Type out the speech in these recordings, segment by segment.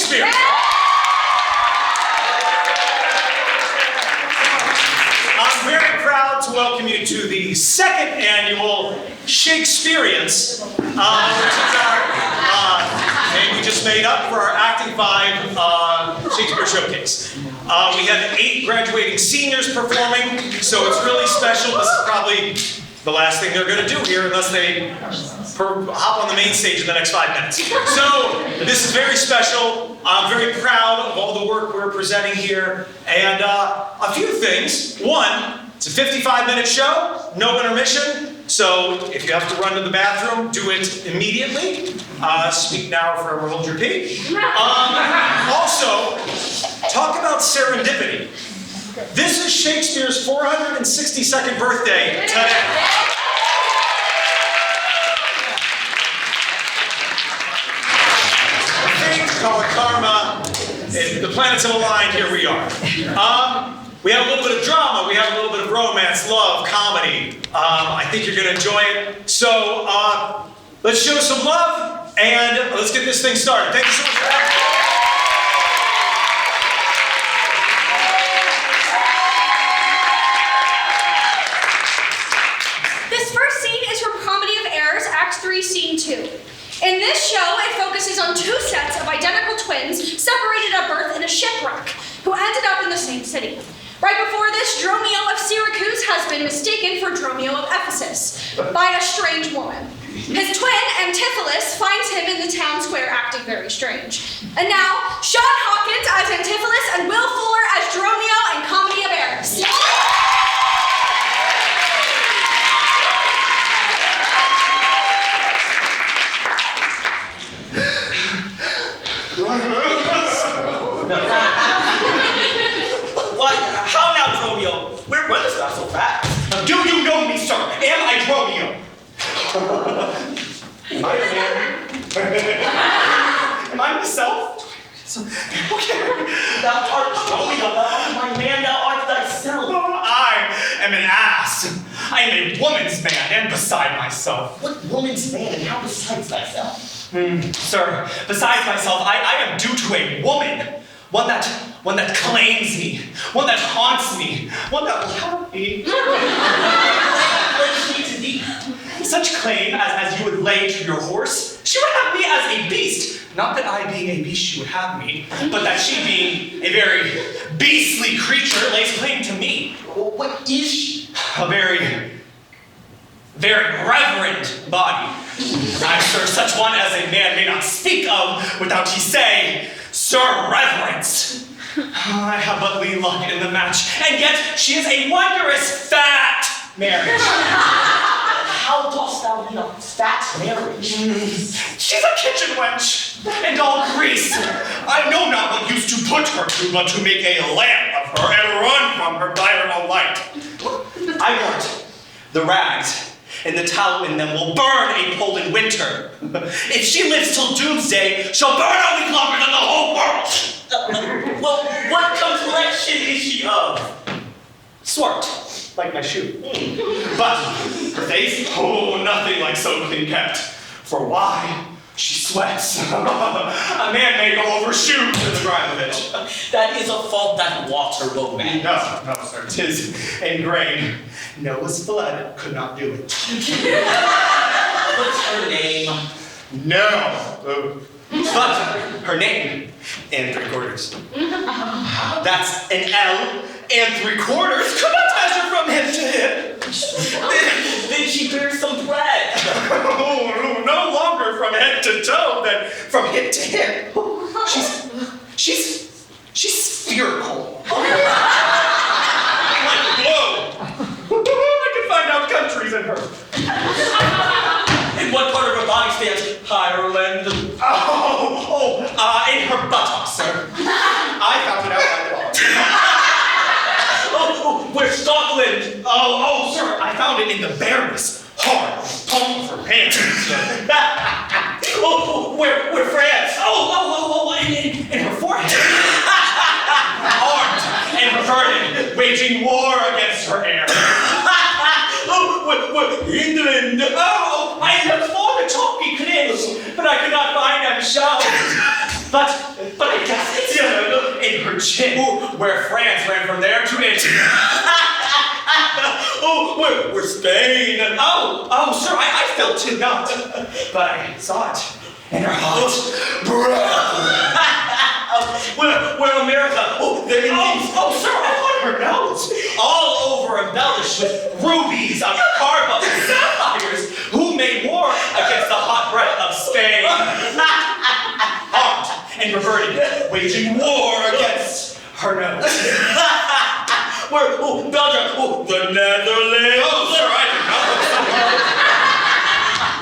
Shakespeare. I'm very proud to welcome you to the second annual Shakespeareans, which is our name we just made up for our Acting 5 Shakespeare Showcase. We have 8 graduating seniors performing, so it's really special. This is probably the last thing they're going to do here unless they hop on the main stage in the next 5 minutes. So this is very special. I'm very proud of all the work we're presenting here. And a few things. One, it's a 55-minute show, no intermission. So if you have to run to the bathroom, do it immediately. Speak now or forever hold your pee. Also, talk about serendipity. This is Shakespeare's 462nd birthday today. Call it karma. If the planets have aligned, here we are. We have a little bit of drama, we have a little bit of romance, love, comedy. I think you're going to enjoy it. So let's show some love and let's get this thing started. Thank you so much for having me. This first scene is from Comedy of Errors, Act 3, Scene 2. In this show, it focuses on 2 sets of identical twins separated at birth in a shipwreck, who ended up in the same city. Right before this, Dromio of Syracuse has been mistaken for Dromio of Ephesus by a strange woman. His twin, Antipholus, finds him in the town square acting very strange. And now, Sean Hawkins as Antipholus and Will Fuller as Dromio in Comedy of Errors. What? How now, Dromio? Where is that so fast? Do you know me, sir? Am I Dromio? Am I a man? Am I myself? Okay. Thou art Dromio, thou art my man, thou art thyself. I am an ass. I am a woman's man and beside myself. What woman's man and how besides thyself? Sir, besides myself, I am due to a woman. One that claims me, one that haunts me, one that will help me. What is she to thee? Such claim as you would lay to your horse. She would have me as a beast. Not that I being a beast she would have me, but that she being a very beastly creature lays claim to me. Well, what is she? A very reverend body. I'm sure such one as a man may not speak of without he say, Sir Reverence. I have but lean luck in the match, and yet she is a wondrous fat marriage. How dost thou mean a fat marriage? She's a kitchen wench, and all grease. I know not what use to put her to, but to make a lamp of her and run from her by her own light. I warrant the rags and the tallow in them will burn a Pole in winter. If she lives till doomsday, she'll burn a week longer than the whole world. Well, what complexion is she of? Swart, like my shoe. But her face, oh, nothing like so clean kept. For why? She sweats. A man may go over shoes in the grime of it. That is a fault that water will mend. No, sir, 'tis ingrained. Noah's flood could not do it. What's her name? No. But her name and 3/4. That's an L and 3/4 could not measure from hip to hip. Then she bears some bread. Oh, no longer from head to toe than from hip to hip. She's spherical. Like a globe. I can find out countries in her. In what part of her body stands Ireland? In her buttocks, sir. I found it out by the Where's Scotland? Sir, I found it in the bareness, hard, palm of her hand. Where France? In her forehead. Armed and perverted, waging war against her heir. England. I looked for the talkie clips, but I could not find them shown. But Right, in her chin, where France ran from there to Italy. We're Spain. Oh, sir, I felt it not, but I saw it in her heart. We're America. They're Indians. Sir, on her nose, all over embellished with rubies, carbuncle, sapphires. Who made war against the hot breath of Spain? Armed and perverted, waging war against her nose. We're Belgium, the Netherlands. Sir, I do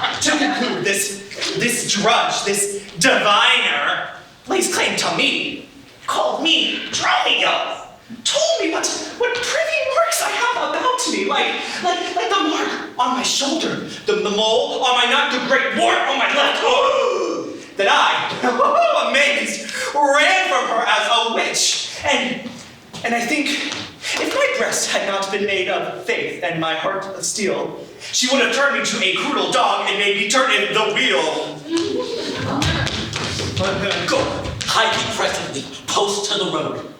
not. To conclude, this drudge, this diviner, lays claim to me, called me Dromio, told me what privy marks I have about me, like the mark on my shoulder, the mole on my nut, the great wart on my left. That I, amazed, ran from her as a witch, and I think if my breast had not been made of faith and my heart of steel, she would have turned me to a cruel dog and made me turn in the wheel. Go, hide me presently, post to the road.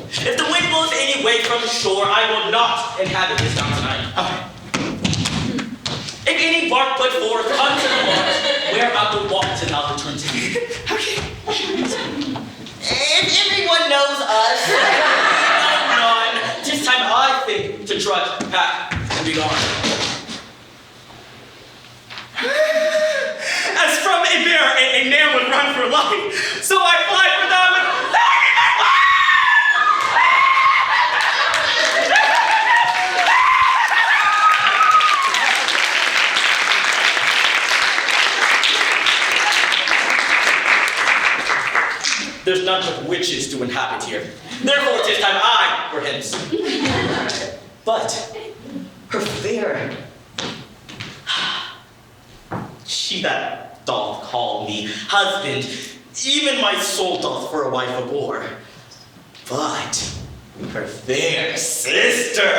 If the wind blows any way from shore, I will not inhabit this town tonight. If any bark put forth, come to the mark, where I will walk till I'll return to you. If everyone knows us, none, 'tis time I think to trudge, pack, and be gone. As from a bear, a man would run for life, so I fly for them. There's none but witches to inhabit here. Therefore, 'tis time I were hence. But her fair, she that doth call me husband, even my soul doth for a wife abhor. But her fair sister,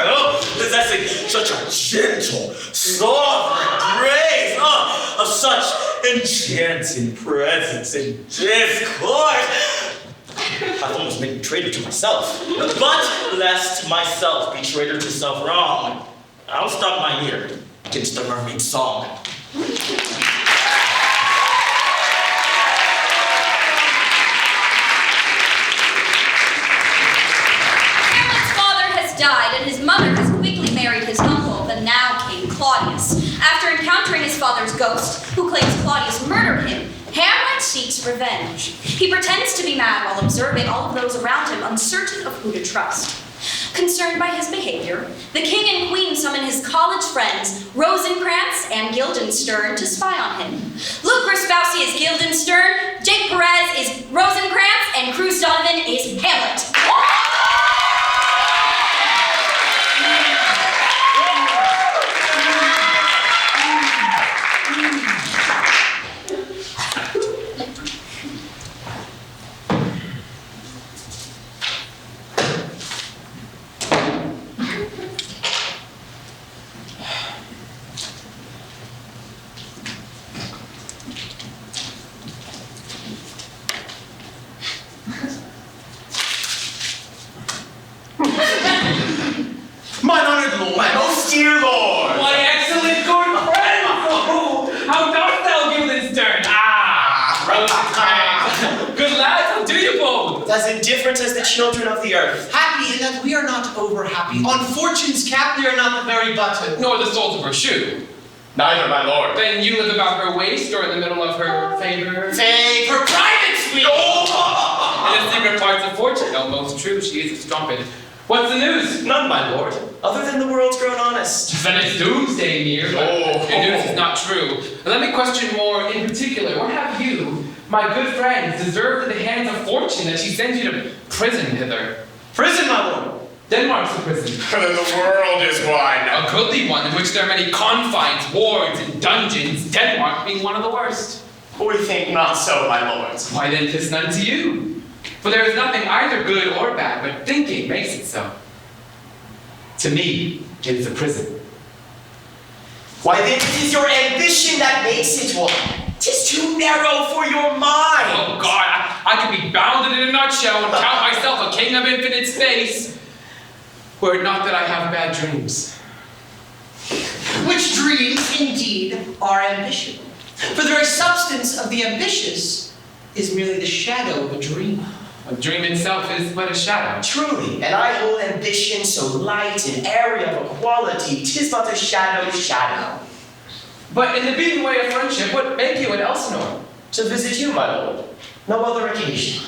possessing such a gentle, sovereign grace, of such enchanting presence and discourse, I've almost made me traitor to myself. But lest myself be traitor to self-wrong, I'll stop my ear against the mermaid's song. Hamlet's father has died, and his mother has quickly married his uncle, the now King Claudius. After encountering his father's ghost, who claims Claudius murdered him, Hamlet seeks revenge. He pretends to be mad while observing all of those around him, uncertain of who to trust. Concerned by his behavior, the king and queen summon his college friends, Rosencrantz and Guildenstern, to spy on him. Luke Grasbowski is Guildenstern, Jake Perez is Rosencrantz, and Cruz Donovan is Hamlet. My honored lord, my most dear lord. My excellent good friend! Oh, how dost thou, Guildenstern? Rosencrantz. Good lads, how do you both? As indifferent as the children of the earth. Happy in that we are not over happy. On fortune's cap we are not the very button. Nor the soles of her shoe. Neither, my lord. Then you live about her waist or in the middle of her favor? Fave her private suite. In the secret parts of fortune. No, most true, she is a strumpet. What's the news? None, my lord, other than the world's grown honest. Then it's doomsday near, but your news is not true. Now let me question more in particular. What have you, my good friends, deserved at the hands of fortune that she sends you to prison hither? Prison, my lord. Denmark's a prison. Then the world is one. A goodly one in which there are many confines, wards, and dungeons, Denmark being one of the worst. We think not so, my lords. Why then 'tis none to you? For there is nothing either good or bad, but thinking makes it so. To me, it is a prison. Why then it is your ambition that makes it one. 'Tis too narrow for your mind. Oh God, I could be bounded in a nutshell and count myself a king of infinite space, were it not that I have bad dreams. Which dreams, indeed, are ambition. For the very substance of the ambitious is merely the shadow of a dream. A dream itself is but a shadow. Truly, and I hold ambition so light and airy of a quality, 'tis but a shadow. But in the beaten way of friendship, what make you at Elsinore? To visit you, my lord. No other occasion.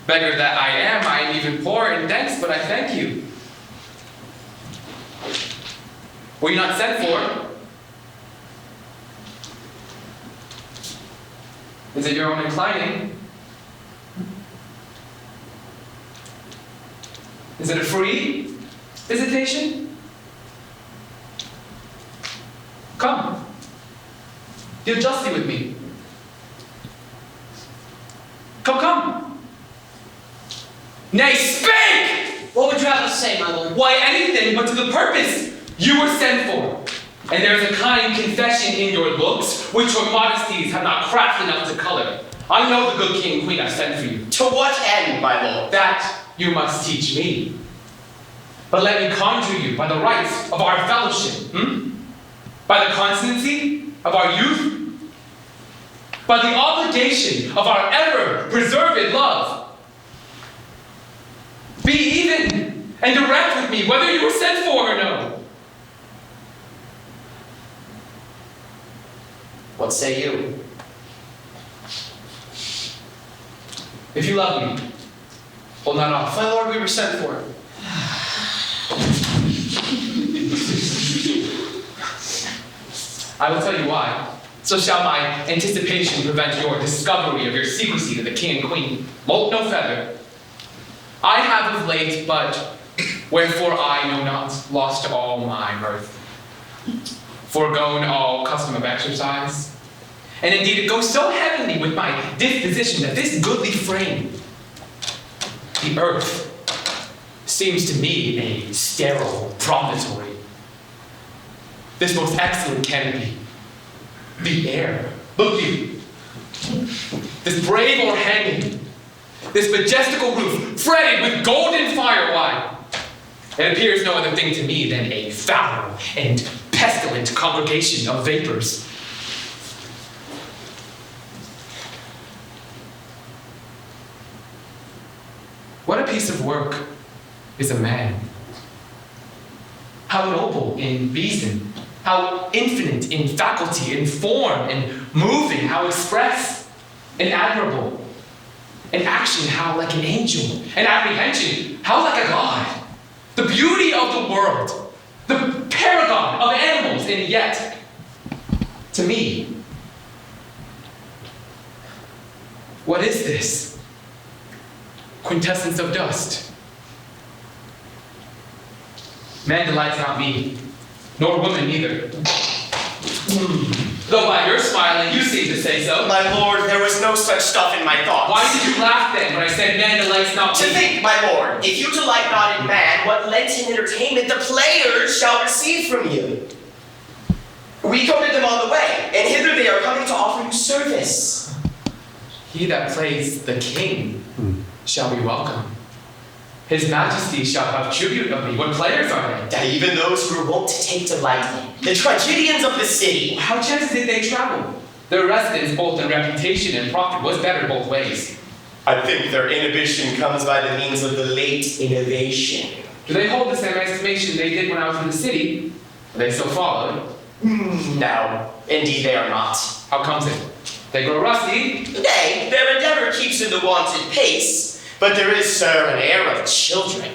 Beggar that I am even poor in thanks, but I thank you. Were you not sent for? Is it your own inclining? Is it a free visitation? Come. Deal justly with me. Come. Nay, speak! What would you have us say, my lord? Why, anything but to the purpose. You were sent for. And there is a kind confession in your looks, which your modesties have not craft enough to color. I know the good king and queen have sent for you. To what end, my lord? That you must teach me. But let me conjure you by the rights of our fellowship, by the constancy of our youth, by the obligation of our ever-preserved love. Be even and direct with me whether you were sent for or no. What say you? If you love me, hold not off. My lord, we were sent for. I will tell you why. So shall my anticipation prevent your discovery of your secrecy to the king and queen. Moult no feather. I have of late, but wherefore I know not, lost all my mirth, foregone all custom of exercise. And indeed it goes so heavenly with my disposition that this goodly frame, the earth, seems to me a sterile promontory. This most excellent canopy, the air, look you, this brave o'erhanging, this majestical roof, fretted with golden firelight. It appears no other thing to me than a foul and pestilent congregation of vapors. What a piece of work is a man. How noble in reason, how infinite in faculty, in form, in moving, how express and admirable. In action, how like an angel. In apprehension, how like a god. The beauty of the world, the paragon of animals, and yet, to me, what is this? Quintessence of dust. Man delights not me, nor woman neither. Though by your smiling, you seem to say so. My lord, there was no such stuff in my thoughts. Why did you laugh then when I said man delights not To me? think, my lord, if you delight not in man, what Lenten entertainment the players shall receive from you. We commit them on the way, and hither they are coming to offer you service. He that plays the king shall be welcome. His majesty shall have tribute of me. What players are they? That even those who are wont to take delight in, the tragedians of the city. How chances it they travel? Their residence, both in reputation and profit, was better both ways. I think their inhibition comes by the means of the late innovation. Do they hold the same estimation they did when I was in the city? Are they so followed? No, indeed they are not. How comes it? They grow rusty. Nay, their endeavor keeps in the wonted pace, but there is, sir, an air of children.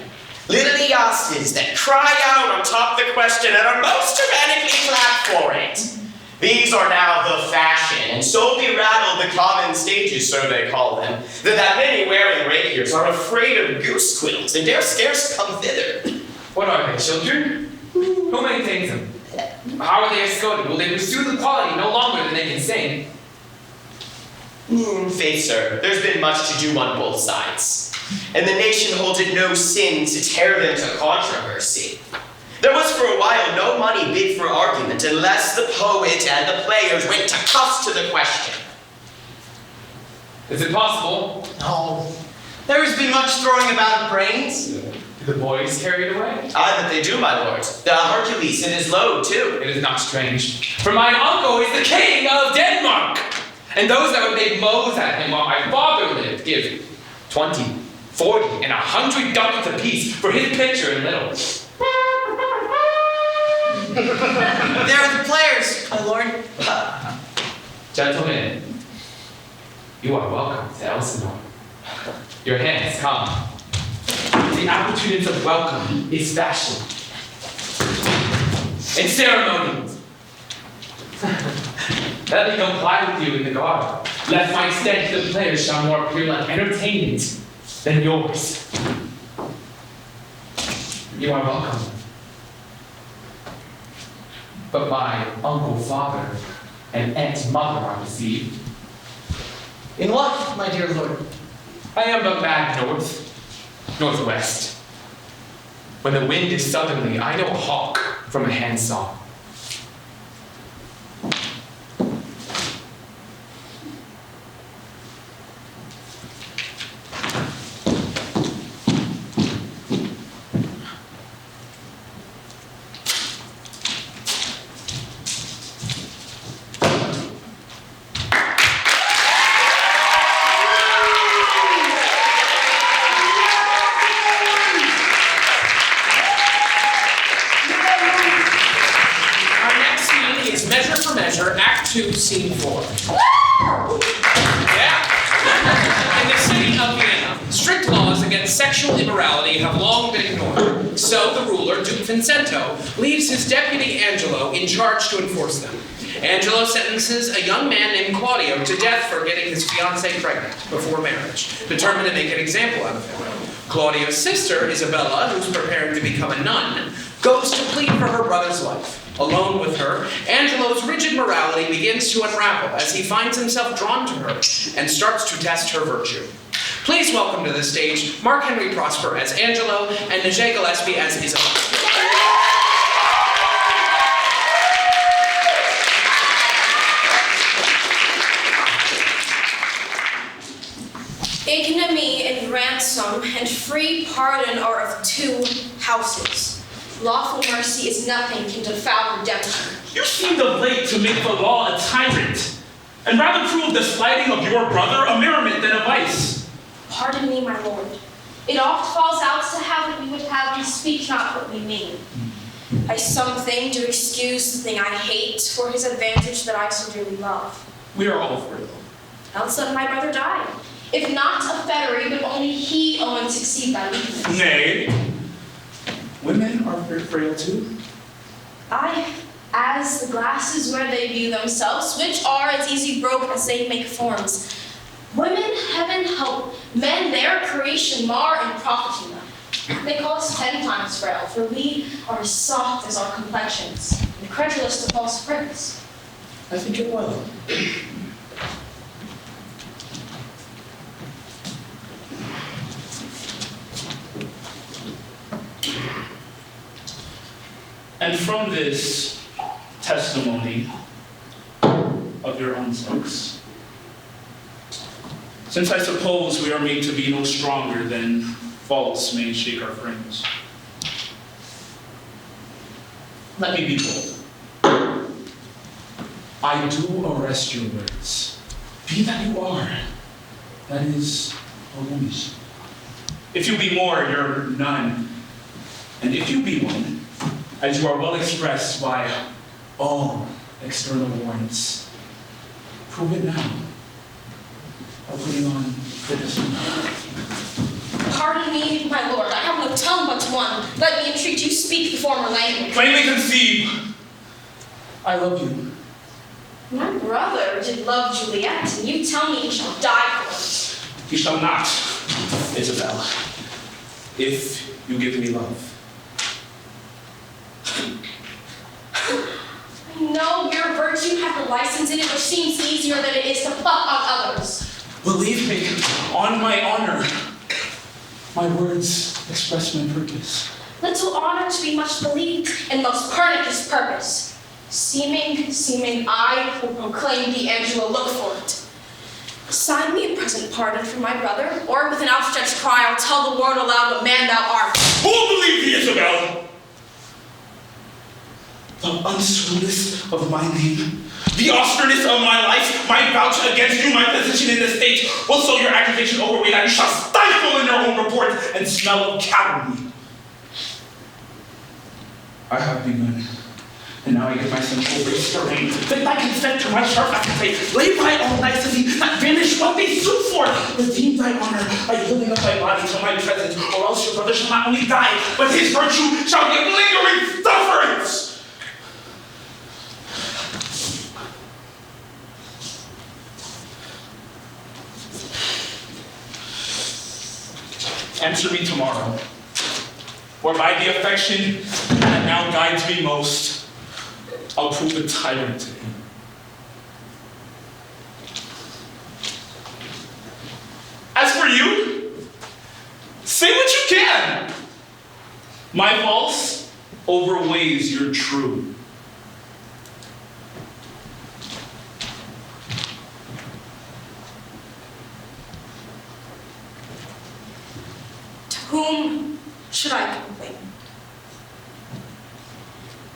Little Eostas that cry out on top of the question and are most tyrannically clapped for it. These are now the fashion, and so berattled the common stages, so they call them, that many wearing rapiers are afraid of goose quills and dare scarce come thither. What are they, children? Who maintains them? How are they escorted? Will they pursue the quality no longer than they can sing? Faith, sir, there's been much to do on both sides, and the nation holds it no sin to tear them to controversy. There was for a while no money bid for argument unless the poet and the players went to cuffs to the question. Is it possible? No. There has been much throwing about of brains. Did the boys carry it away? Aye, that they do, my lord. The Hercules in his load, too. It is not strange. For my uncle is the king of Denmark. And those that would make mows at him while my father lived give 20, 40, and 100 ducats apiece for his picture in little. There are the players, my lord. Gentlemen, you are welcome to Elsinore. Your hands come. The appurtenance of welcome is fashion and ceremony. Let me comply with you in the garb, lest my stead to the players shall more appear like entertainment than yours. You are welcome. But my uncle father and aunt mother are deceived. In what, my dear lord? I am but mad northwest. When the wind is southerly, I know a hawk from a handsaw. Act 2, Scene 4. Yeah. In the city of Vienna, strict laws against sexual immorality have long been ignored. So the ruler, Duke Vincento, leaves his deputy Angelo in charge to enforce them. Angelo sentences a young man named Claudio to death for getting his fiancée pregnant before marriage, determined to make an example out of him. Claudio's sister, Isabella, who's preparing to become a nun, goes to plead for her brother's life. Alone with her, Angelo's rigid morality begins to unravel as he finds himself drawn to her and starts to test her virtue. Please welcome to the stage Mark Henry Prosper as Angelo and Najee Gillespie as Isabella. Ignominy and ransom and free pardon are of two houses. Lawful mercy is nothing can defile redemption. You seemed of late to make the law a tyrant, and rather prove the slighting of your brother a merriment than a vice. Pardon me, my lord. It oft falls out to have what we would have we speak not what we mean. I something do excuse the thing I hate for his advantage that I so dearly love. We are all for it. Else let my brother die. If not a fettery, but only he alone succeed by weakness. Nay, women are very frail too. Aye, as the glasses where they view themselves, which are as easy broke as they make forms. Women, heaven help, men their creation mar and profit in them. They call us 10 times frail, for we are as soft as our complexions, and credulous to false friends. I think it will. And from this testimony of your own sex, since I suppose we are made to be no stronger than faults may shake our frames, let me be bold. I do arrest your words. Be that you are. That is a woman's. If you be more, you're none. And if you be one, as you are well expressed by all external warrants, prove it now by putting on the discipline. Pardon me, my lord, I have no tongue but one. Let me entreat you speak the former language. Plainly conceive, I love you. My brother did love Juliet, and you tell me he shall die for it. He shall not, Isabel, if you give me love. I know your virtue hath a license in it, which seems easier than it is to pluck on others. Believe me, on my honor, my words express my purpose. Little honor to be much believed, and most pernicious purpose. Seeming, I will proclaim thee, Angela, look for it. Sign me a present pardon for my brother, or with an outstretched cry I'll tell the world aloud what man thou art. Who will believe thee, Isabel? The unsureness of my name, the austereness of my life, my vouch against you, my position in the state, will so your accusation overweigh that you shall stifle in your own report and smell of calumny. I have begun, and now I give myself over to strain. Then I consent to my sharp appetite, lay by all nicety, not vanish what they sue for. Redeem thy honor by yielding up thy body to my presence, or else your brother shall not only die, but his virtue shall get lingering sufferance. Answer me tomorrow, or by the affection that now guides me most, I'll prove a tyrant to him. As for you, say what you can. My false overweighs your true. Whom should I complain?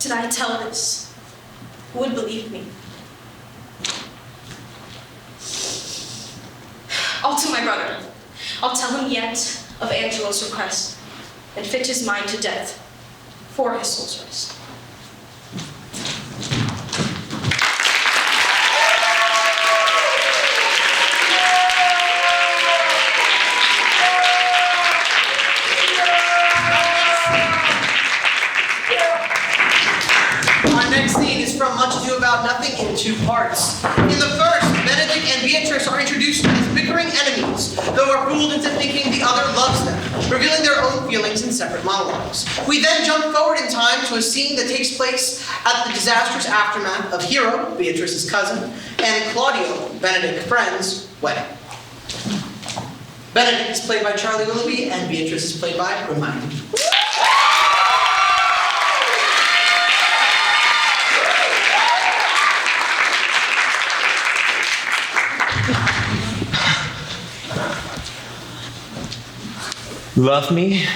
Did I tell this? Who would believe me? I'll to my brother. I'll tell him yet of Angela's request, and fit his mind to death for his soul's rest. From Much Ado About Nothing in two parts. In the first, Benedict and Beatrice are introduced as bickering enemies, though are fooled into thinking the other loves them, revealing their own feelings in separate monologues. We then jump forward in time to a scene that takes place at the disastrous aftermath of Hero, Beatrice's cousin, and Claudio, Benedict's friend's wedding. Benedict is played by Charlie Willoughby, and Beatrice is played by Hermione. Love me?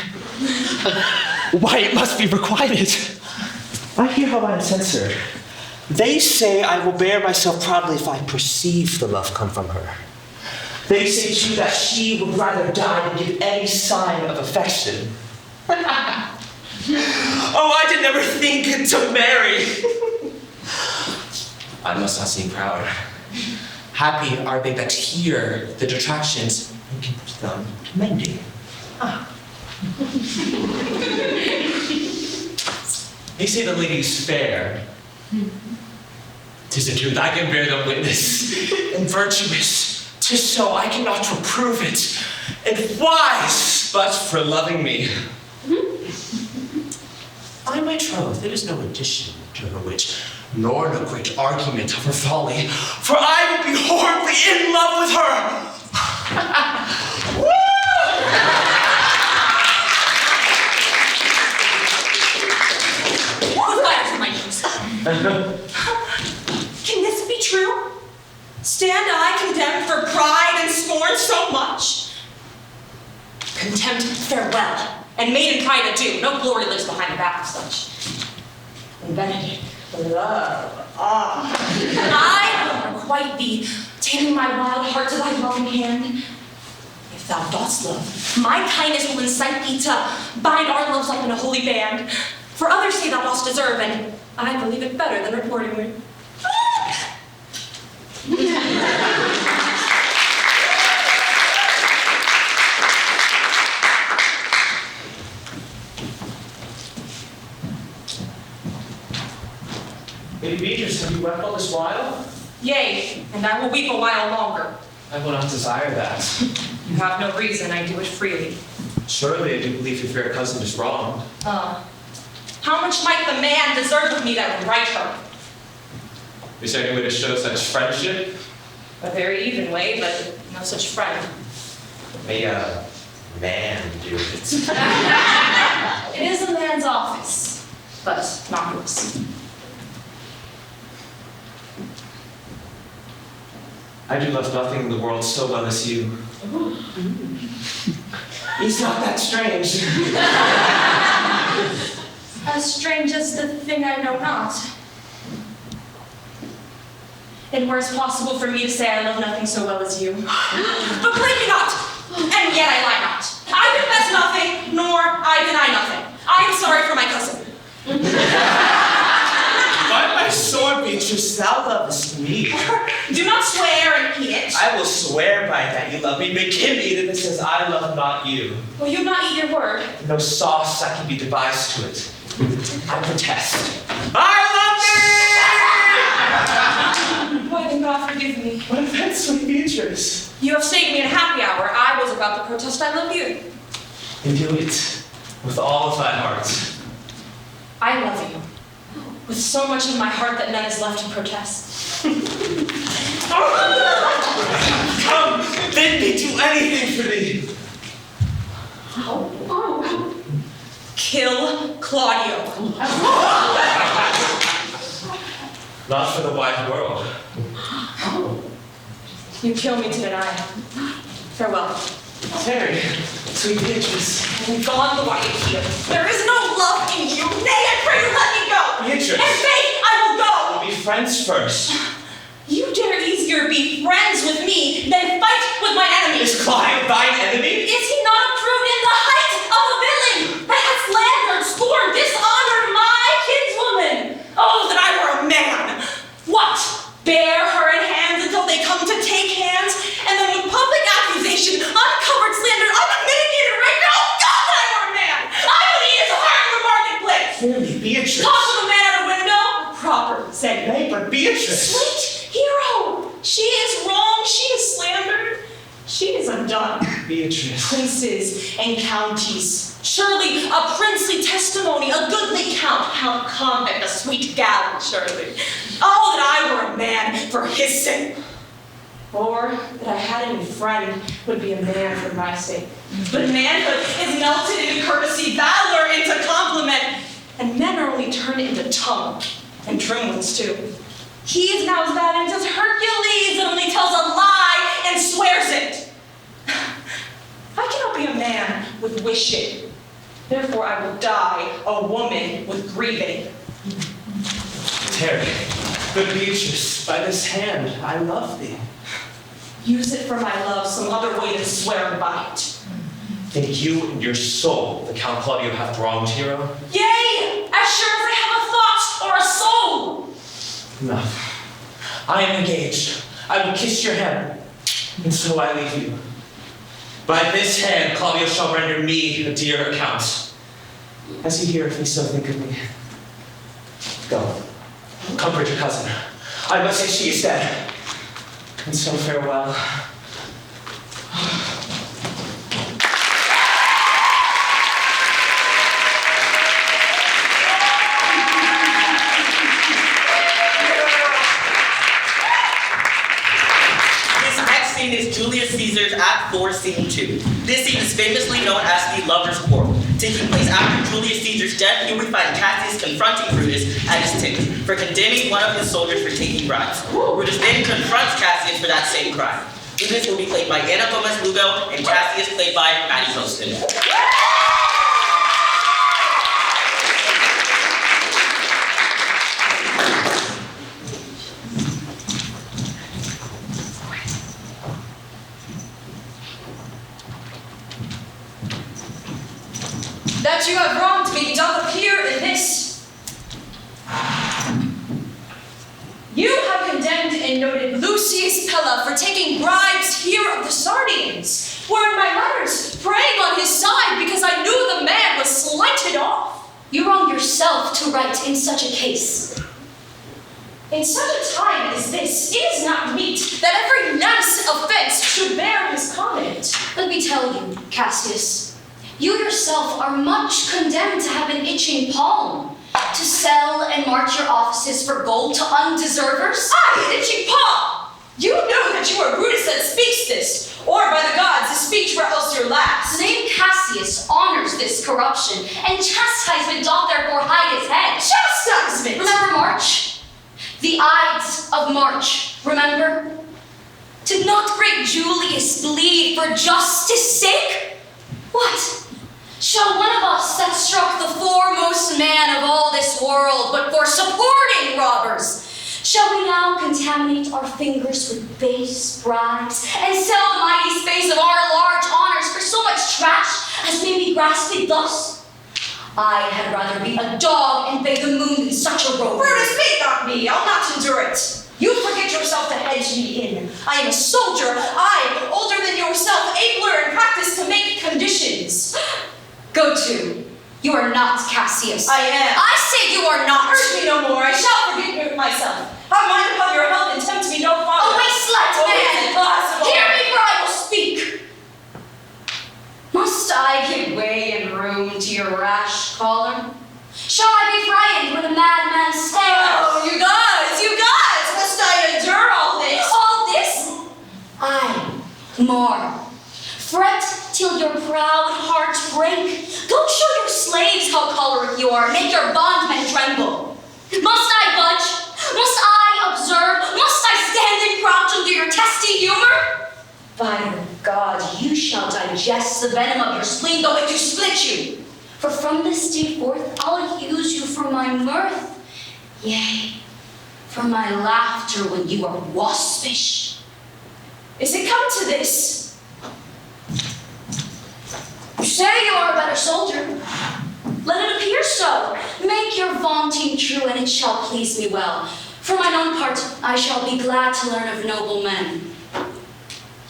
Why, it must be requited. I hear how I am censored. They say I will bear myself proudly if I perceive the love come from her. They say too that she would rather die than give any sign of affection. Oh, I did never think to marry. I must not seem proud. Happy are they that hear the detractions and can put them mending. They say the lady is fair. 'Tis the truth, I can bear them witness. And virtuous, 'tis so, I cannot reprove it. And wise, but for loving me. I my troth, it is no addition to her wit, nor no great argument of her folly, for I would be horribly in love with her. Woo! Can this be true? Stand I condemned for pride and scorn so much? Contempt, farewell, and maiden pride adieu. No glory lives behind the back of such. And Benedict, love, I will requite thee, taming my wild heart to thy loving hand. If thou dost love, my kindness will incite thee to bind our loves up in a holy band. For others say thou dost deserve, and I believe it better than reporting me. Lady Beatrice, have you wept all this while? Yea, and I will weep a while longer. I will not desire that. You have no reason, I do it freely. Surely I do believe your fair cousin is wrong. How much might the man deserve of me that would right her? Is there any way to show such friendship? A very even way, but no such friend. May a man do it. It is a man eyes. I do love nothing in the world so well as you. He's not that strange. As strange as the thing I know not. It were it possible for me to say I love nothing so well as you. But believe me not, and yet I lie not. I confess nothing, nor I deny nothing. I am sorry for my cousin. By my sword, Beatrice, thou lovest me. Do not swear and eat it. I will swear by that you love me. Begin me that it says I love not you. Will you not eat your word? No sauce that can be devised to it. I protest. I love thee! Why then God forgive me? What offense, sweet Beatrice? You have stayed me in a happy hour. I was about to protest I love you. And do it with all of thy heart. I love you. With so much of my heart that none is left to protest. Come, bid me do anything for thee. Kill Claudio. Not for the wide world. You kill me to deny. Farewell. Terry, sweet Beatrice. And gone the way of you. There is no love in you. Nay, I pray you let me go. Beatrice. In faith, I will go. We'll be friends first. You dare easier be friends with me than fight with my enemy. Is Claudio thine enemy? Is he not a brute in the height of a villain that has slandered, scorned, dishonored my kinswoman? Oh, that I were a man! What? Bear her in hands until they come to take hands, and then with public accusation, uncovered slander, unmitigated rape? Oh, God, that I were a man! I would eat his heart in the marketplace! Really, Beatrice. Talk with a man out a window? Proper, say. Nay, but Beatrice. Sweet hero! She is wrong, she is slandered, she is undone. Beatrice. Princes and counties, surely a princely testimony, a goodly count, Count Convict, a sweet gallant, surely. Oh, that I were a man for his sake. Or that I had any friend would be a man for my sake. But manhood is melted into courtesy, valor into compliment, and men are only turned into tongue, and trim ones too. He is now as valiant as Hercules that only tells a lie and swears it. I cannot be a man with wishing. Therefore I will die a woman with grieving. Terry, good Beatrice, by this hand I love thee. Use it for my love some other way than swearing by it. Think you in your soul the Count Claudio hath wronged hero? Yea, as sure as I have a thought or a soul. Enough. I am engaged. I will kiss your hand, and so I leave you. By this hand, Claudio shall render me a dear account. As you hear, if you so think of me. Go. Comfort your cousin. I must say she is dead. And so farewell. Is Julius Caesar's Act 4, Scene 2. This scene is famously known as the Lovers' Quarrel. Taking place after Julius Caesar's death, here we find Cassius confronting Brutus at his tent for condemning one of his soldiers for taking bribes. Brutus then confronts Cassius for that same crime. Brutus will be played by Anna Gomez Lugo and Cassius played by Maddie Poston. That you have wronged me doth appear in this. You have condemned and noted Lucius Pella for taking bribes here of the Sardians, were in my letters praying on his side because I knew the man was slighted off. You wrong yourself to write in such a case. In such a time as this, it is not meet that every nice offense should bear his comment. Let me tell you, Cassius, you yourself are much condemned to have an itching palm, to sell and march your offices for gold to undeservers. Aye, an itching palm! You know that you are Brutus that speaks this, or by the gods, the speech were else your last. The name Cassius honors this corruption, and chastisement doth therefore hide his head. Chastisement! Remember March? The Ides of March, remember? Did not great Julius bleed for justice' sake? What? Shall one of us that struck the foremost man of all this world, but for supporting robbers, shall we now contaminate our fingers with base bribes and sell the mighty space of our large honors for so much trash as may be grasped thus? I had rather be a dog and beg the moon than such a rogue. Brutus, beat not me, I'll not endure it. You forget yourself to hedge me in. I am a soldier, I, older than yourself, abler in practice to make conditions. Go to. You are not Cassius. I am. I say you are not. Urge me no more, I shall forget myself. Have mind upon your health and tempt me no farther. Away, slut, Oh, man! is it possible? Hear me, for I will speak. Must I give way and room to your rash caller? Shall I be frightened when a madman stares? Oh, you guys, must I endure all this? All this? Aye, more. Fret till your proud hearts break. Go show your slaves how choleric you are. Make your bondmen tremble. Must I budge? Must I observe? Must I stand and crouch under your testy humor? By the God, you shall digest the venom of your spleen, though it do split you. For from this day forth, I'll use you for my mirth. Yea, for my laughter when you are waspish. Is it come to this? You say you are a better soldier. Let it appear so. Make your vaunting true, and it shall please me well. For mine own part, I shall be glad to learn of noble men.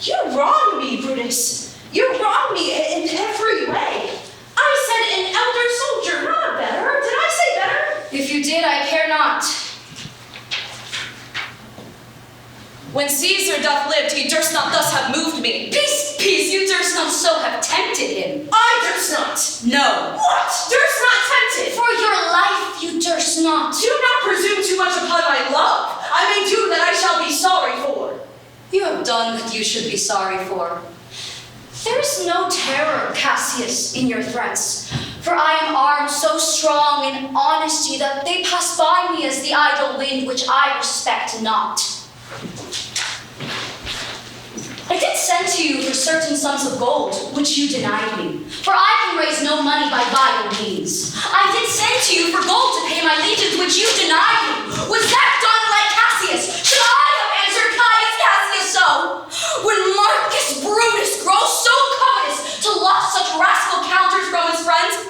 You wrong me, Brutus. You wrong me in every way. I said an elder soldier, not a better. Did I say better? If you did, I care not. When Caesar doth lived, he durst not thus have moved me. Peace, peace, you durst not so have tempted him. I durst not. No. What? Durst not tempted? For your life, you durst not. Do not presume too much upon my love. I may do that I shall be sorry for. You have done that you should be sorry for. There is no terror, Cassius, in your threats, for I am armed so strong in honesty that they pass by me as the idle wind which I respect not. I did send to you for certain sums of gold, which you denied me, for I can raise no money by vile means. I did send to you for gold to pay my legions, which you denied me. Was that done like Cassius? Should I have answered Caius Cassius so? When Marcus Brutus grows so covetous to lost such rascal counters from his friends,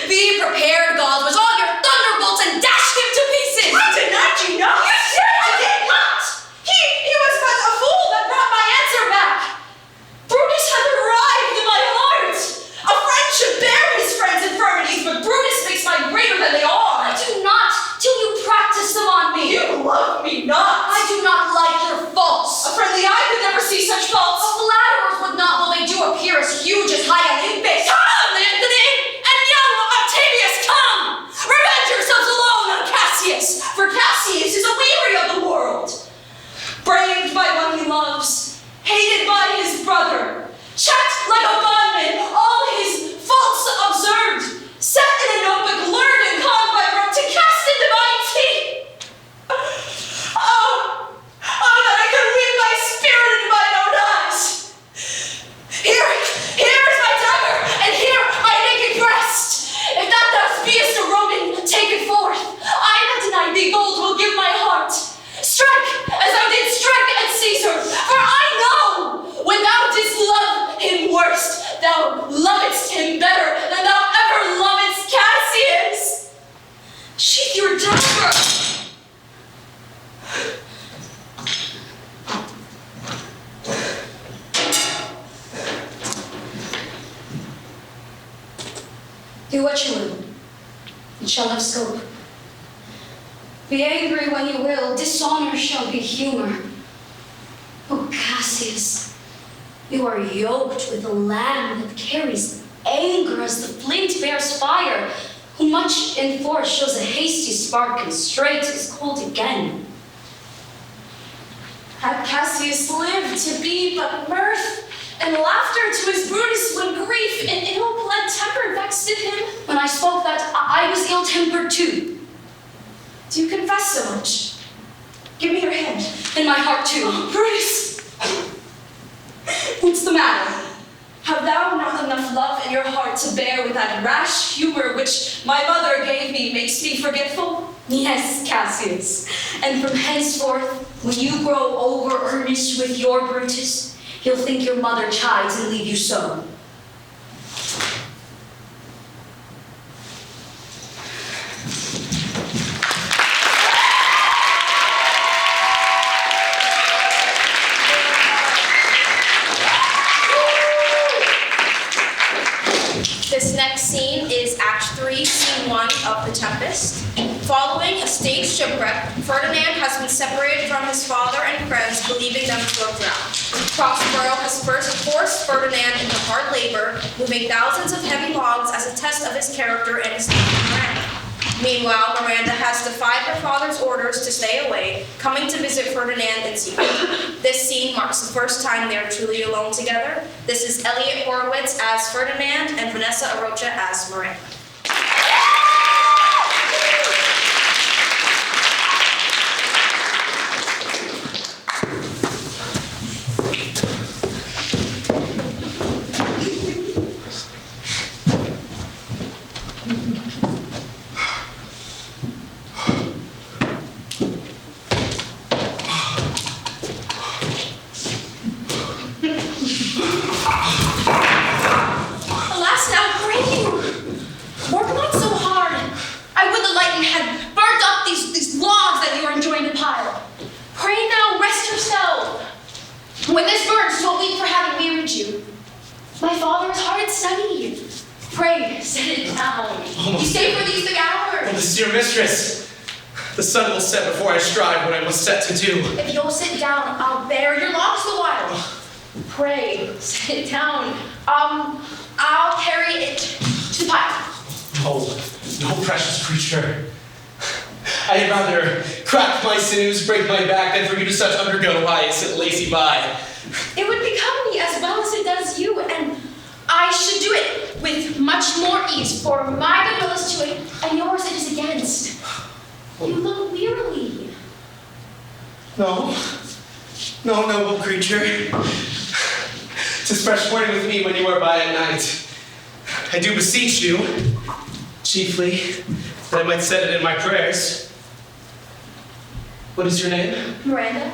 be prepared, God, with all your thunderbolts and dash him to pieces. I denied you not. You did. I did not. He was but a fool that brought my answer back. Brutus hath arrived in my heart. A friend should bear his friend's infirmities, but Brutus makes mine greater than they are. I do not till you practice them on me. You love me not. I do not like your faults. A friendly eye could never see such faults. Flatterers would not, though they do appear as huge as high Olympus. Come, Anthony, and young Octavius, come! Revenge yourselves alone on Cassius, for Cassius is aweary of the world. Braved by one he loves, hated by his brother, checked like a bondman, all his faults observed, set in a notebook, learned and conned by rote to cast into my teeth. Oh, that I could weave my spirit into mine own eyes. Here is my dagger, and here my naked breast. If that thou beest a Roman, take it forth. I that deny thee gold will give my heart. Strike, as thou didst strike at Caesar, for I know, when thou didst love him worst, thou lovedst him better than thou ever lovedst Cassius. Sheath your dagger. Do what you will. It shall have scope. Be angry when you will. Dishonor shall be humor. Oh, Cassius, you are yoked with a lamb that carries anger as the flint bears fire, who much in force shows a hasty spark and straight is cold again. Had Cassius lived to be but mirth and laughter to his Brutus when grief and ill-bled temper vexed him? When I spoke that, I was ill-tempered too. Do you confess so much? Give me your hand. And my heart too. Oh, Brutus! What's the matter? Have thou not enough love in your heart to bear with that rash humor which my mother gave me makes me forgetful? Yes, Cassius. And from henceforth, when you grow over-earnest with your Brutus, he'll think your mother chides and leave you so. This next scene is Act 3, Scene 1 of The Tempest. Following a stage shipwreck, Ferdinand has been separated from his father and friends, believing them to have drowned. Prospero has first forced Ferdinand into hard labor, moving thousands of heavy logs as a test of his character and his name Miranda. Meanwhile, Miranda has defied her father's orders to stay away, coming to visit Ferdinand in secret. This scene marks the first time they are truly alone together. This is Elliot Horowitz as Ferdinand and Vanessa Arocha as Miranda. Alas, now pray you! Work not so hard. I would the lightning had burnt up these logs that you are enjoying to pile. Pray now, rest yourself. When this burns, 'twill weep for having wearied you. My father is hard at study. Pray, set it down. You stay for these 3 hours. Oh, this is your mistress. The sun will set before I strive what I must set to do. If you'll sit down, I'll bear your logs the while. Pray, sit down. I'll carry it to the pile. No, precious creature. I had rather crack my sinews, break my back, than for you to such undergo while I sit lazy by. It would become me as well as it does you, and I should do it with much more ease, for my good will is to it, and yours it is against. You look wearily. No, noble creature. 'Tis fresh morning with me when you are by at night. I do beseech you, chiefly, that I might set it in my prayers. What is your name? Miranda?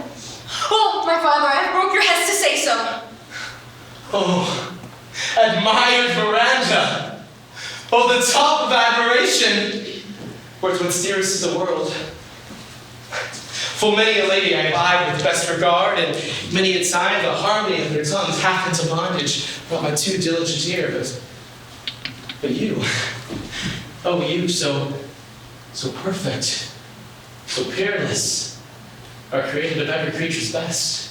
Oh, my father, I have broke your heads to say so. Oh, admired Miranda. Oh, the top of admiration. Worth what's dearest to the world. Full many a lady I vied with best regard, and many a time the harmony of their tongues half into bondage brought my too diligent ear. But you, oh you, so perfect, so peerless, are created of every creature's best.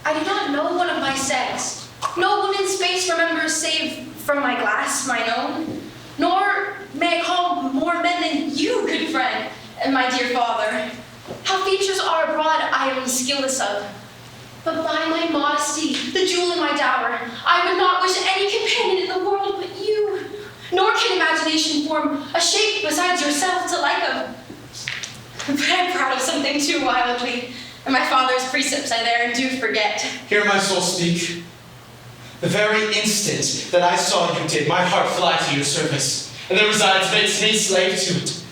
I do not know one of my sex. No woman's face remembers save from my glass mine own. Nor may I call more men than you, good friend, and my dear father. How features are abroad I am skilless of. But by my modesty, the jewel in my dower, I would not wish any companion in the world but you. Nor can imagination form a shape besides yourself to like of. But I'm proud of something too wildly, and my father's precepts I there do forget. Hear my soul speak. The very instant that I saw you did, my heart fly to your service, and there resides makes me slave to it.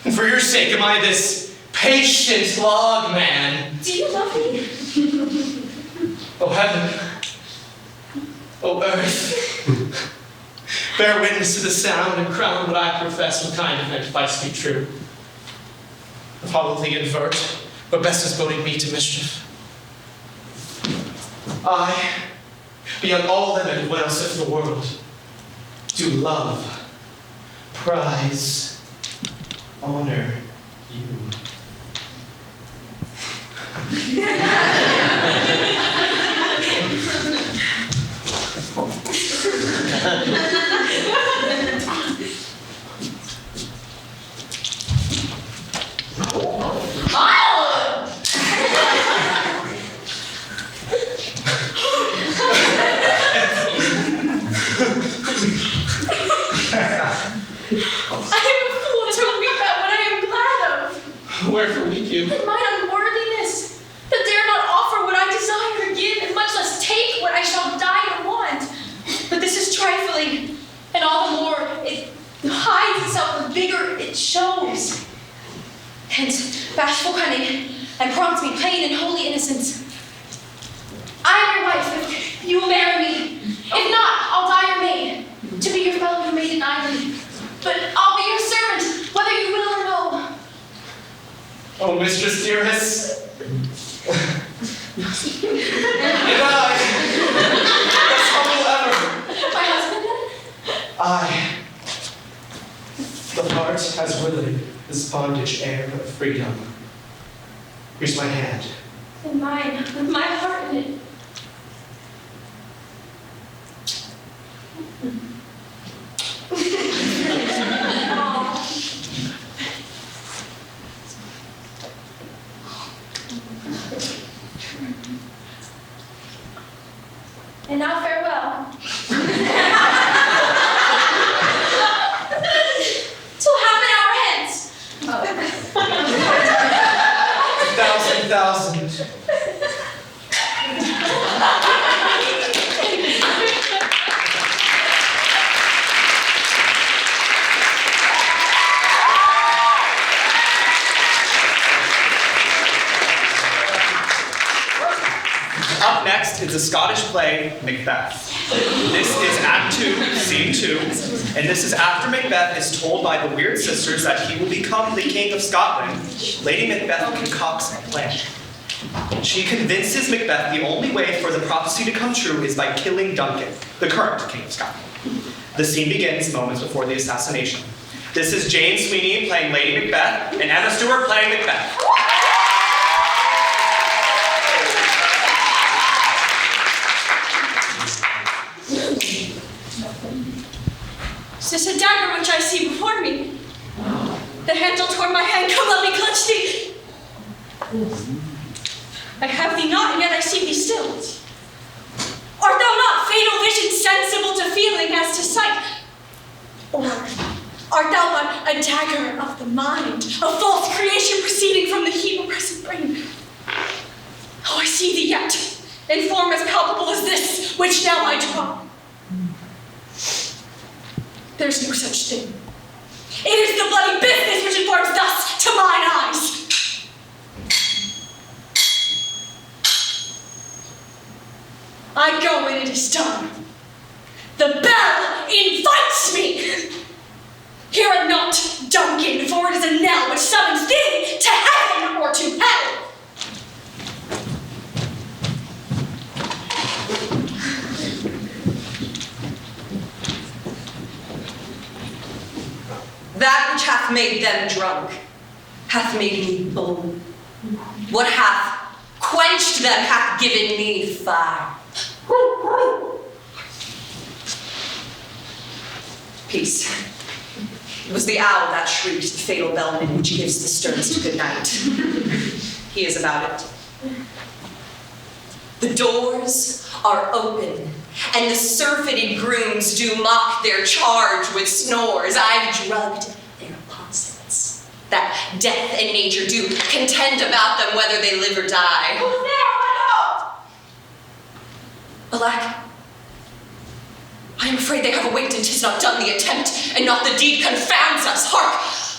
And for your sake am I this patient log man. Do you love me? Oh heaven, oh earth, bear witness to the sound and crown what I profess with kind intent if I speak true. Probably invert, but best is boding me to mischief. I, beyond all that dwells in the world, do love, prize, honor you. am a fool to weep at what I am glad of. Wherefore weep you? And mine unworthiness, that dare not offer what I desire again, and much less take what I shall die to want. But this is trifling, and all the more it hides itself the vigor it shows. Hence, bashful cunning, and prompts me plain and holy innocence. I am your wife, if you will marry me. If not, I'll die your maid, to be your fellow who made an island. But I'll be your servant, whether you will or no. Oh, mistress dearest. And I, best humble ever. My husband then? The heart has withered this bondage air of freedom. Here's my hand. And mine, with my heart in it. And now farewell. Till half an hour hence. Thousand. Up next is the Scottish play Macbeth. This is Act 2, Scene 2, and this is after Macbeth is told by the Weird Sisters that he will become the King of Scotland. Lady Macbeth concocts a plan. She convinces Macbeth the only way for the prophecy to come true is by killing Duncan, the current King of Scotland. The scene begins moments before the assassination. This is Jane Sweeney playing Lady Macbeth, and Emma Stewart playing Macbeth. Is this a dagger which I see before me? The handle toward my hand, come let me clutch thee. I have thee not, and yet I see thee still. Art thou not fatal vision sensible to feeling as to sight? Or art thou but a dagger of the mind, a false creation proceeding from the heap oppressive brain? Oh, I see thee yet, in form as palpable as this, which now I draw. There's no such thing. It is the bloody business which informs thus to mine eyes. I go when it is done. The bell invites me. Hear it not, Duncan, for it is a knell which summons thee to heaven or to hell. That which hath made them drunk hath made me bold. What hath quenched them hath given me fire. Peace. It was the owl that shrieked the fatal bellman which gives the sternest good night. He is about it. The doors are open, and the surfeited grooms do mock their charge with snores. I've drugged their apostles, that death and nature do contend about them whether they live or die. Who's there? Let out! Alack, I am afraid they have awaked and 'tis not done the attempt, and not the deed confounds us. Hark!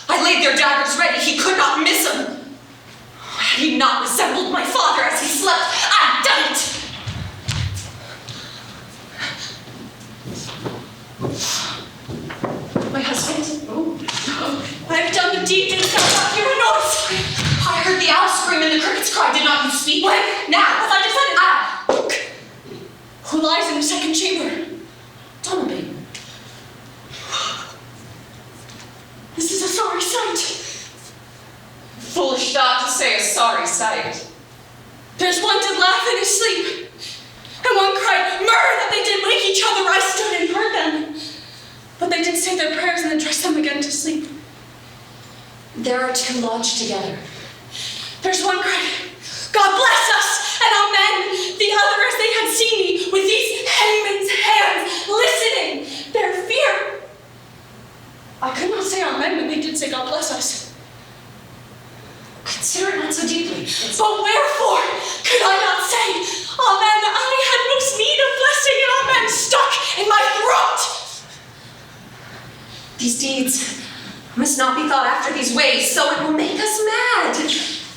I laid their daggers ready, he could not miss them. Had he not resembled my father as he slept, I'd done it! My husband? I've done the deed, didst thou not hear a noise? I heard the owl scream and the crickets cry. Did not you speak? When? Now? As I decided, Look! who lies in the second chamber? Donovan. This is a sorry sight. Foolish thought to say a sorry sight. There's one did laugh in his sleep, and one cried murder that they did wake each other. I stood and heard them, but they did say their prayers and then dressed them again to sleep. There are two lodged together. There's one cried, God bless us, and amen. The other, as they had seen me, with these hangman's hands, listening, their fear. I could not say amen when they did say God bless us. Consider it not so deeply. But wherefore could I not say amen? I had most need of blessing, and amen stuck in my throat. These deeds must not be thought after these ways, so it will make us mad.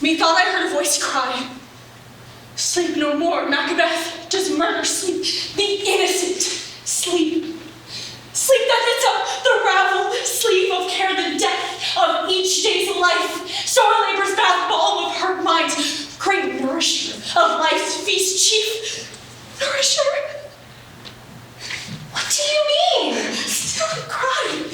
Methought I heard a voice cry, sleep no more, Macbeth, does murder sleep, the innocent sleep. Sleep that knits up the raveled sleeve of care, the death of each day's life. Sore labor's bath balm of hurt minds, great nourisher of life's feast, chief nourisher. What do you mean? Still I cry,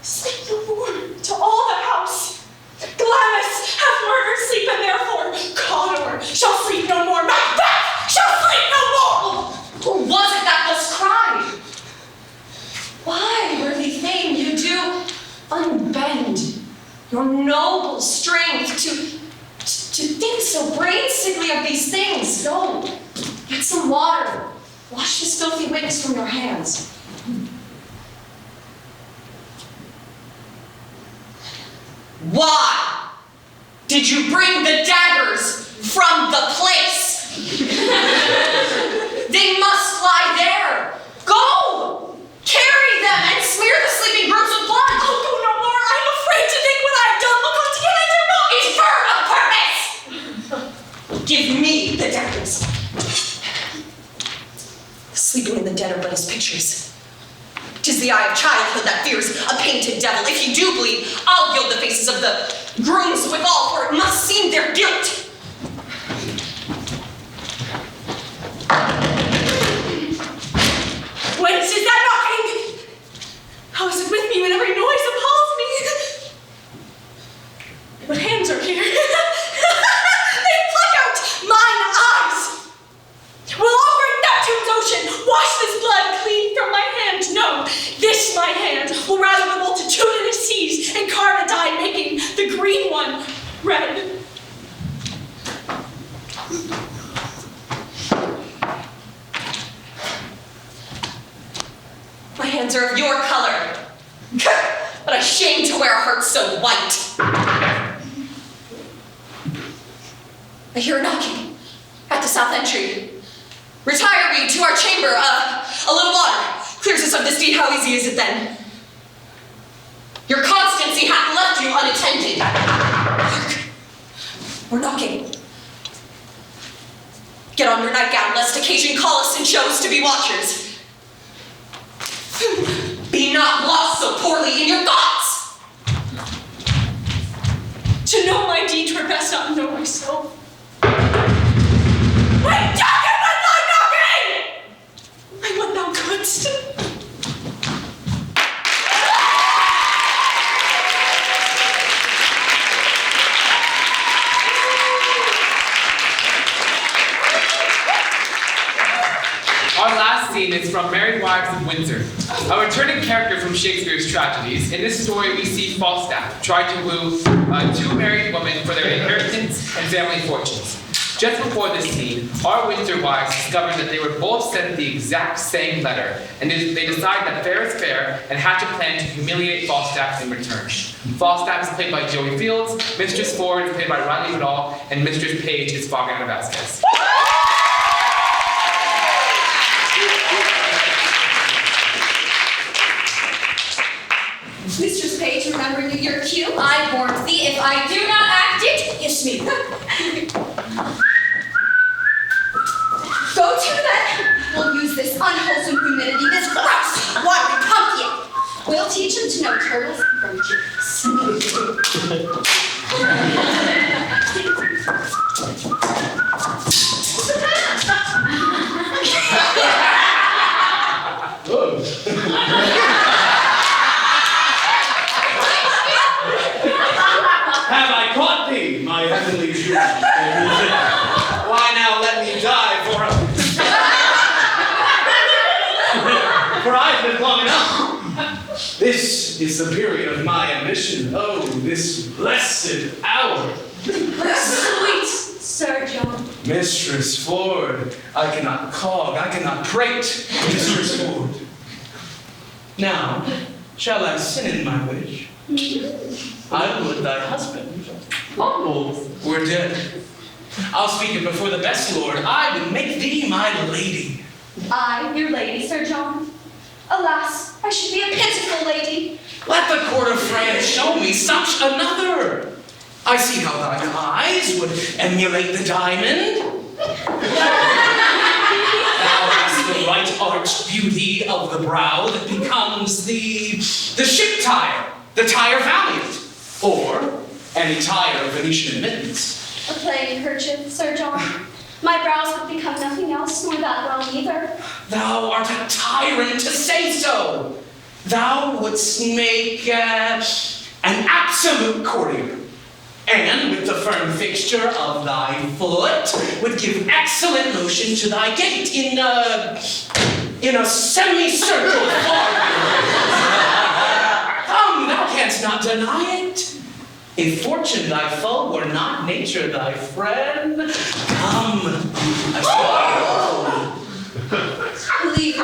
sleep no more, to all the house. Glamis hath murdered sleep, and therefore Cawdor shall sleep no more. Macbeth shall sleep no more. Who was it that thus cried? Why, worthy thing, you do unbend your noble strength to think so brain-sickly of these things? Go, get some water. Wash this filthy witness from your hands. Why did you bring the daggers from the place? They must lie there. Go! Carry them and smear the sleeping grooms with blood. I'll go no more. I'm afraid to think what I have done. Look once again, I do not. It's for a purpose! Give me the daggers. The sleeping and the dead are but as pictures. 'Tis the eye of childhood that fears a painted devil. If you do bleed, I'll gild the faces of the grooms withal, for it must seem their guilt. Whence is that knocking? How is it with me when every noise appalls me? What hands are here? They pluck out mine eyes. Will all great Neptune's ocean wash this blood clean from my hand? No, this my hand will rather the multitudinous seas and carve a dye, making the green one red. My hands are of your color, but I shame to wear a heart so white. I hear a knocking at the south entry. Retire we to our chamber. A little water clears us of this deed. How easy is it then? Your constancy hath left you unattended. Hark! We're knocking. Get on your nightgown, lest occasion call us and show us to be watchers. Be not lost so poorly in your thoughts. To know my deed, 'twere best not know myself. Wait, Duncan, with thy knocking! I would thou couldst. Our last scene is from Married Wives of Windsor, a returning character from Shakespeare's tragedies. In this story, we see Falstaff try to woo two married women for their inheritance and family fortunes. Just before this scene, our Windsor wives discover that they were both sent the exact same letter, and they decide that fair is fair and hatch a plan to humiliate Falstaff in return. Falstaff is played by Joey Fields, Mistress Ford is played by Riley Vidal, and Mistress Page is Fabiana Vasquez. Mistress Page, remember New Year cue? I warned thee, if I do not act it, kiss me. Go to then. We'll use this unwholesome humidity, this gross, watery pumpkin. We'll teach him to know turtles from jigs. Have I caught thee, my heavenly Julius? Why now let me die for I've lived long enough. This is the period of my ambition. Oh, this blessed hour. Sweet Sir John. Mistress Ford, I cannot cog, I cannot prate, Mistress Ford. Now, Shall I sin in my wish? I would thy husband. We're dead. I'll speak it before the best lord. I would make thee my lady. I, your lady, Sir John. Alas, I should be a pitiful lady. Let the court of France show me such another. I see how thine eyes would emulate the diamond. Thou hast the right arched beauty of the brow that becomes the ship tire, the tire valiant, or any tire of Venetian admittance. A plain kerchief, Sir John. My brows would become nothing else, nor that well either. Thou art a tyrant to say so. Thou wouldst make an absolute courtier, and with the firm fixture of thy foot would give excellent motion to thy gait in a semicircle Come, thou canst not deny it. If fortune thy foe were not nature thy friend, come, I Leave me.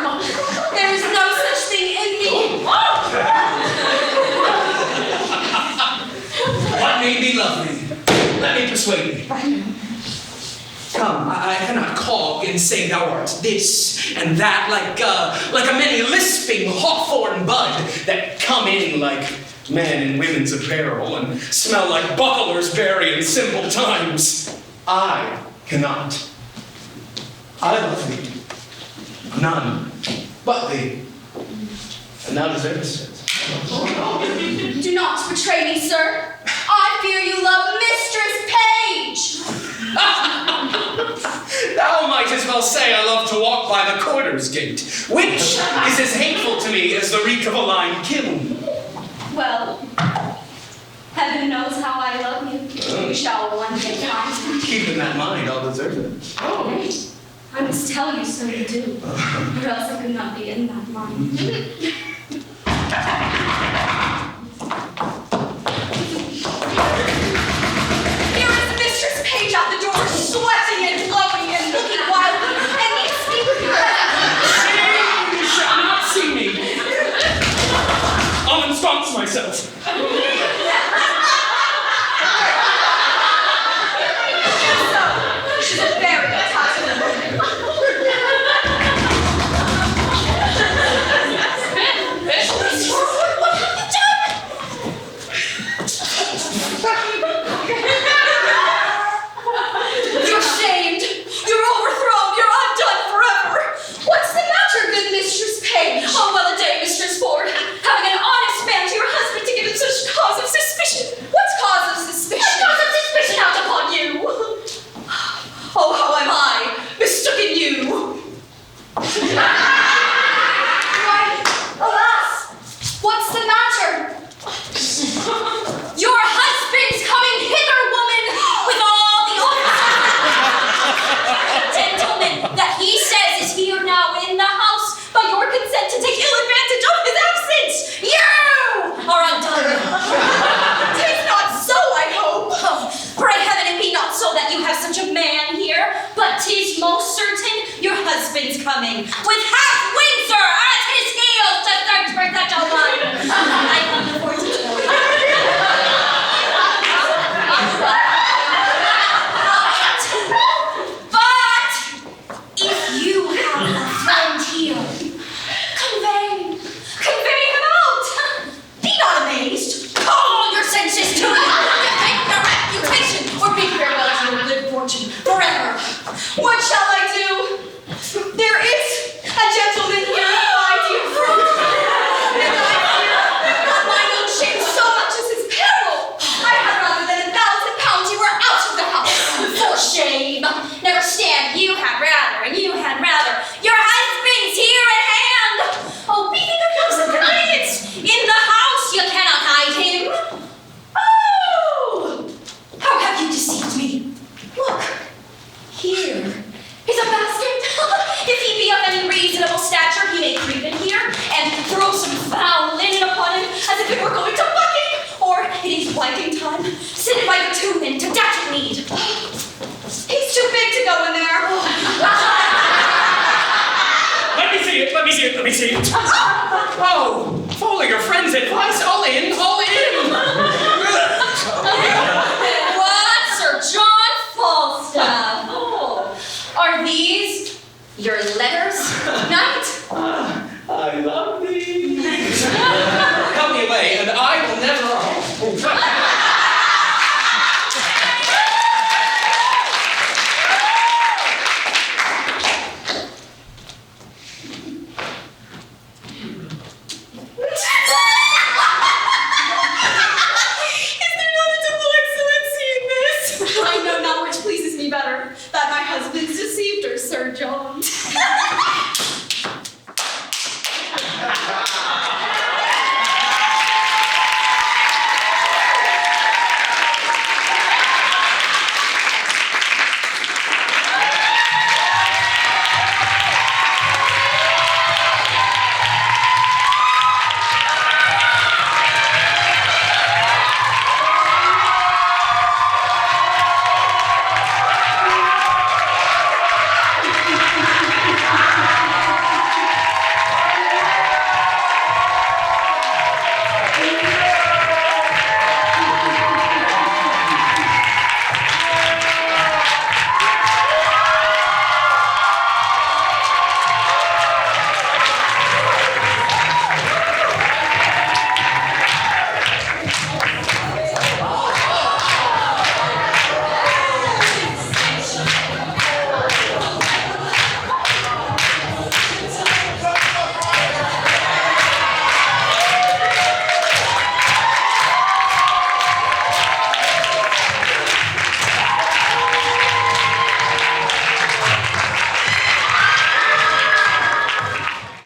There is no such thing in me. What may be lovely? Let me persuade thee. Come, I cannot cog and say thou art this and that like a many lisping hawthorn bud that come in like men in women's apparel and smell like bucklers bury in simple times. I cannot. I love thee. None but thee. And thou deservest it. Do not betray me, sir. I fear you love Mistress Page. Thou might as well say I love to walk by the courter's gate, which is as hateful to me as the reek of a lime kiln. Well, heaven knows how I love you. You shall one day find. Keep in that mind, I'll deserve it. Oh, I must tell you so you do, or else I could not be in that mind. Here is Mistress Page at the door, sweating and glowing and looking wildly, and you speak with your Shame, you shall not see me. I'll ensconce myself. She's a very attached woman. What have you done? You're shamed. You're overthrown. You're undone forever. What's the matter, good Mistress Page? Oh, well a day, Mistress Ford. Having an honest man to your husband to give him such cause of suspicion. What's cause of suspicion? A cause of suspicion out upon you. Oh, how am I mistook in you? Why, alas, what's the matter? Your husband's coming hither, woman, with all the gentleman that he says is here now in the house by your consent to take ill advantage of his absence. You are undone. 'Tis not so, I hope. Pray heaven it be not so that you have such a man here, but 'tis most certain your husband's coming with half Windsor at his heels to search for such a one. I come before to tell you. But if you have a friend here, convey him out. Be not amazed. Call all your senses to you. Defend your reputation, or bid farewell to your good fortune forever. What shall I do? There is a gentleman here, my dear friend, and I fear not mine own shame so much as his peril. I had rather than £1,000 you were out of the house. For shame. Never stand. You had rather, and you had rather. Your husband's here at hand. Oh, be think of him as a convenience. In the house, you cannot hide him. Oh! How have you deceived me? Look, here is a basket. If he be of any reasonable stature, he may creep in here and throw some foul linen upon him as if it were going to bucking. Or it is wiping time. Send it by your two men to dash at need. He's too big to go in there. Let me see it. Oh, Follow your friend's advice. All in, all in.